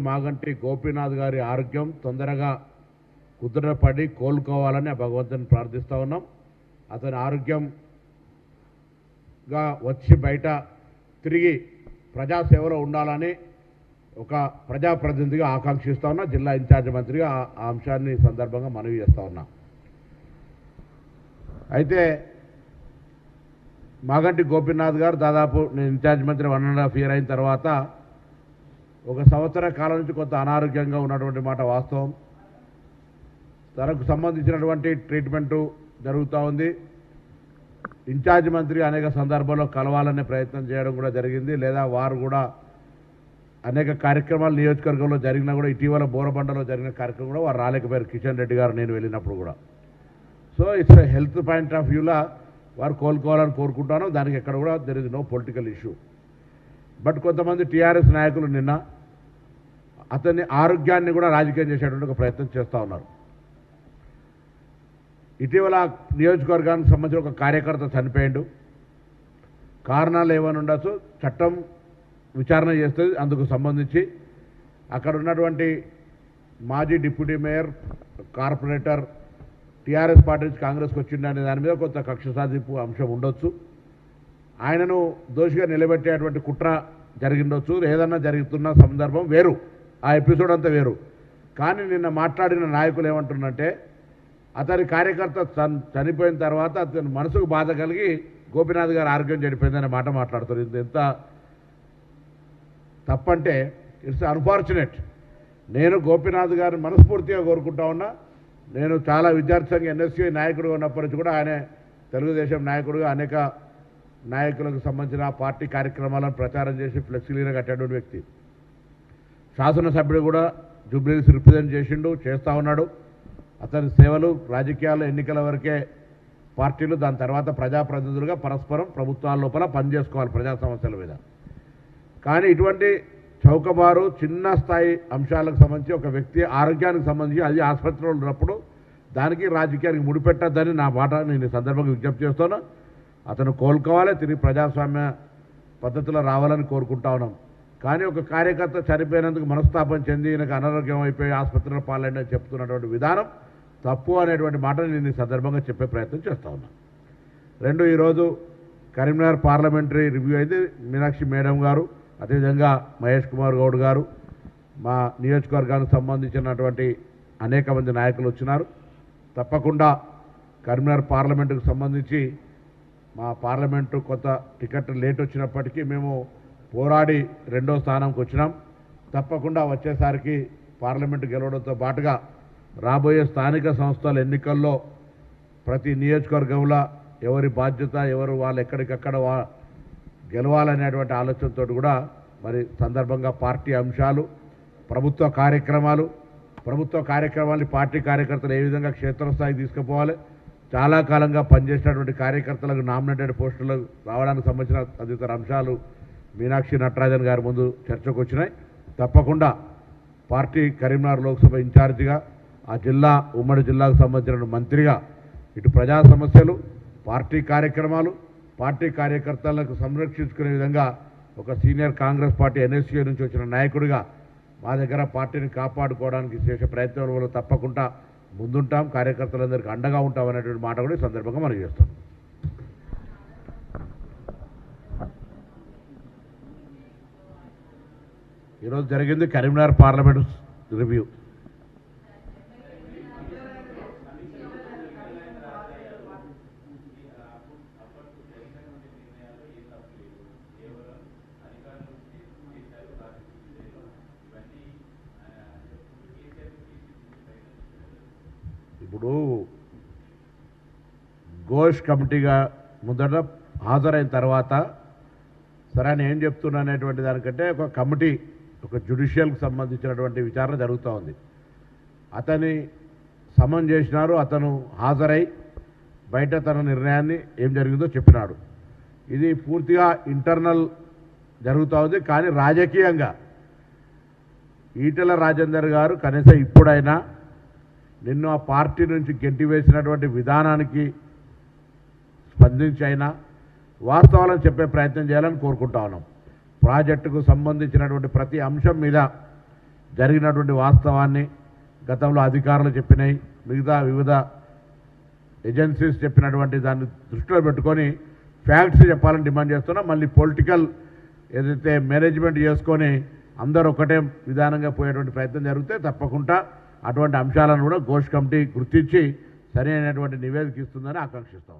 మాగంటి గోపీనాథ్ గారి ఆరోగ్యం తొందరగా కుదుటపడి కోలుకోవాలని ఆ భగవంతుని ప్రార్థిస్తూ ఉన్నాం. అతని ఆరోగ్యంగా వచ్చి బయట తిరిగి ప్రజాసేవలో ఉండాలని ఒక ప్రజాప్రతినిధిగా ఆకాంక్షిస్తూ ఉన్నా. జిల్లా ఇన్ఛార్జ్ మంత్రిగా ఆ అంశాన్ని సందర్భంగా మనవి చేస్తూ ఉన్నా. అయితే మాగంటి గోపీనాథ్ గారు దాదాపు నేను ఇన్ఛార్జ్ మంత్రి 1.5 year అయిన తర్వాత 1 సంవత్సర కాలం నుంచి కొంత అనారోగ్యంగా ఉన్నటువంటి మాట వాస్తవం. తనకు సంబంధించినటువంటి ట్రీట్మెంటు జరుగుతూ ఉంది. ఇన్ఛార్జ్ మంత్రి అనేక సందర్భాల్లో కలవాలనే ప్రయత్నం చేయడం కూడా జరిగింది. లేదా వారు కూడా అనేక కార్యక్రమాలు నియోజకవర్గంలో జరిగినా కూడా ఇటీవల బోరబండలో జరిగిన కార్యక్రమం కూడా వారు రాలేకపోయారు. కిషన్ రెడ్డి గారు నేను వెళ్ళినప్పుడు కూడా. So it's health point of వ్యూలా వారు కోలుకోవాలని కోరుకుంటాను. దానికి ఎక్కడ కూడా there is no political issue. But కొంతమంది టీఆర్ఎస్ నాయకులు నిన్న అతని ఆరోగ్యాన్ని కూడా రాజకీయం చేసేటువంటి ఒక ప్రయత్నం చేస్తూ ఉన్నారు. ఇటీవల నియోజకవర్గానికి సంబంధించిన ఒక కార్యకర్త చనిపోయాడు. కారణాలు ఏమైనా ఉండొచ్చు, చట్టం విచారణ చేస్తుంది. అందుకు సంబంధించి అక్కడ ఉన్నటువంటి మాజీ deputy mayor, corporator TRS party నుంచి కాంగ్రెస్కి వచ్చిండనే దాని మీద కొంత కక్ష సాధింపు అంశం ఉండొచ్చు. ఆయనను దోషిగా నిలబెట్టేటువంటి కుట్ర జరిగిండొచ్చు. ఏదన్నా జరుగుతున్న సందర్భం వేరు, ఆ ఎపిసోడ్ అంతా వేరు. కానీ నిన్న మాట్లాడిన నాయకులు ఏమంటున్నారంటే అతని కార్యకర్త చనిపోయిన తర్వాత అతని మనసుకు బాధ కలిగి గోపీనాథ్ గారి ఆరోగ్యం చెడిపోయిందనే మాట మాట్లాడుతారు. ఇది ఎంత తప్పంటే ఇట్స్ అన్ఫార్చునేట్. నేను గోపీనాథ్ గారిని మనస్ఫూర్తిగా కోరుకుంటా ఉన్నా. నేను చాలా విద్యార్థి సంఘ ఎన్ఎస్యూ నాయకుడిగా ఉన్నప్పటి నుంచి కూడా ఆయన తెలుగుదేశం నాయకుడిగా అనేక నాయకులకు సంబంధించిన పార్టీ కార్యక్రమాలను ప్రచారం చేసి ఫ్లెక్సీగా కట్టేటువంటి వ్యక్తి. శాసనసభ్యుడు కూడా జూబ్లీస్ రిప్రజెంట్ చేస్తూ ఉన్నాడు. అతని సేవలు రాజకీయాల్లో ఎన్నికల వరకే పార్టీలు, దాని తర్వాత ప్రజాప్రతినిధులుగా పరస్పరం ప్రభుత్వాల లోపల పనిచేసుకోవాలి ప్రజా సమస్యల మీద. కానీ ఇటువంటి చౌకబారు చిన్న స్థాయి అంశాలకు సంబంధించి ఒక వ్యక్తి ఆరోగ్యానికి సంబంధించి అది ఆసుపత్రిలో ఉన్నప్పుడు దానికి రాజకీయానికి ముడిపెట్టద్దని నా మాట నేను ఈ సందర్భంగా విజ్ఞప్తి చేస్తాను. అతను కోలుకోవాలి, తిరిగి ప్రజాస్వామ్య పద్ధతిలో రావాలని కోరుకుంటా ఉన్నాం. కానీ ఒక కార్యకర్త చనిపోయినందుకు మనస్తాపం చెంది ఈయనకు అనారోగ్యం అయిపోయి ఆసుపత్రిలో పాలైందని చెప్తున్నటువంటి విధానం తప్పు అనేటువంటి మాటను నేను ఈ సందర్భంగా చెప్పే ప్రయత్నం చేస్తూ ఉన్నాను. 2, ఈరోజు కరీంనగర్ పార్లమెంటరీ రివ్యూ అయితే మీనాక్షి మేడం గారు, అదేవిధంగా మహేష్ కుమార్ గౌడ్ గారు, మా నియోజకవర్గానికి సంబంధించినటువంటి అనేక మంది నాయకులు వచ్చినారు. తప్పకుండా కరీంనగర్ పార్లమెంటుకు సంబంధించి మా పార్లమెంటు కొంత టికెట్ లేట్ వచ్చినప్పటికీ మేము పోరాడి 2వ స్థానంకి వచ్చినాం. తప్పకుండా వచ్చేసరికి పార్లమెంటు గెలవడంతో పాటుగా రాబోయే స్థానిక సంస్థల ఎన్నికల్లో ప్రతి నియోజకవర్గంలో ఎవరి బాధ్యత ఎవరు వాళ్ళు ఎక్కడికక్కడ గెలవాలనేటువంటి ఆలోచనతో కూడా మరి సందర్భంగా పార్టీ అంశాలు, ప్రభుత్వ కార్యక్రమాన్ని పార్టీ కార్యకర్తలు ఏ విధంగా క్షేత్రస్థాయికి తీసుకుపోవాలి, చాలా కాలంగా పనిచేసినటువంటి కార్యకర్తలకు నామినేటెడ్ పోస్టులు రావడానికి సంబంధించిన తదితర అంశాలు మీనాక్షి నటరాజన్ గారి ముందు చర్చకు వచ్చినాయి. తప్పకుండా పార్టీ కరీంనగర్ లోక్సభ ఇన్ఛార్జిగా ఆ జిల్లా ఉమ్మడి జిల్లాకు సంబంధించిన మంత్రిగా ఇటు ప్రజా సమస్యలు, పార్టీ కార్యక్రమాలు, పార్టీ కార్యకర్తలకు సంరక్షించుకునే విధంగా ఒక సీనియర్ కాంగ్రెస్ పార్టీ ఎన్ఎస్యూ నుంచి వచ్చిన నాయకుడిగా మా దగ్గర పార్టీని కాపాడుకోవడానికి చేసే ప్రయత్నంలో తప్పకుండా ముందుంటాం, కార్యకర్తలందరికీ అండగా ఉంటాం అనేటువంటి మాట కూడా ఈ సందర్భంగా మనం చేస్తాం. ఈరోజు జరిగింది కరీంనగర్ పార్లమెంట్ రివ్యూ. ఇప్పుడు ఘోష్ కమిటీగా ముందట హాజరైన తర్వాత సరే అని ఏం చెప్తున్నా అనేటువంటి దానికంటే ఒక కమిటీ, ఒక జ్యుడిషియల్కి సంబంధించినటువంటి విచారణ జరుగుతూ ఉంది. అతన్ని సమన్ చేసినారు. అతను హాజరై బయట తన నిర్ణయాన్ని ఏం జరిగిందో చెప్పినాడు. ఇది పూర్తిగా ఇంటర్నల్ జరుగుతూ ఉంది. కానీ రాజకీయంగా ఈటెల రాజేందర్ గారు కనీసం ఇప్పుడైనా నిన్ను ఆ పార్టీ నుంచి గెంటివేసినటువంటి విధానానికి స్పందించి అయినా వాస్తవాలను చెప్పే ప్రయత్నం చేయాలని కోరుకుంటా ఉన్నాం. ప్రాజెక్టుకు సంబంధించినటువంటి ప్రతి అంశం మీద జరిగినటువంటి వాస్తవాన్ని గతంలో అధికారులు చెప్పినాయి, మిగతా వివిధ ఏజెన్సీస్ చెప్పినటువంటి దాన్ని దృష్టిలో పెట్టుకొని ఫ్యాక్ట్స్ చెప్పాలని డిమాండ్ చేస్తున్నాం. మళ్ళీ పొలిటికల్ ఏదైతే మేనేజ్మెంట్ చేసుకొని అందరూ ఒకటే విధానంగా పోయేటువంటి ప్రయత్నం జరిగితే తప్పకుండా అటువంటి అంశాలను కూడా ఘోష్ కమిటీ గుర్తించి సరైనటువంటి నివేదిక ఇస్తుందని ఆకాంక్షిస్తాం.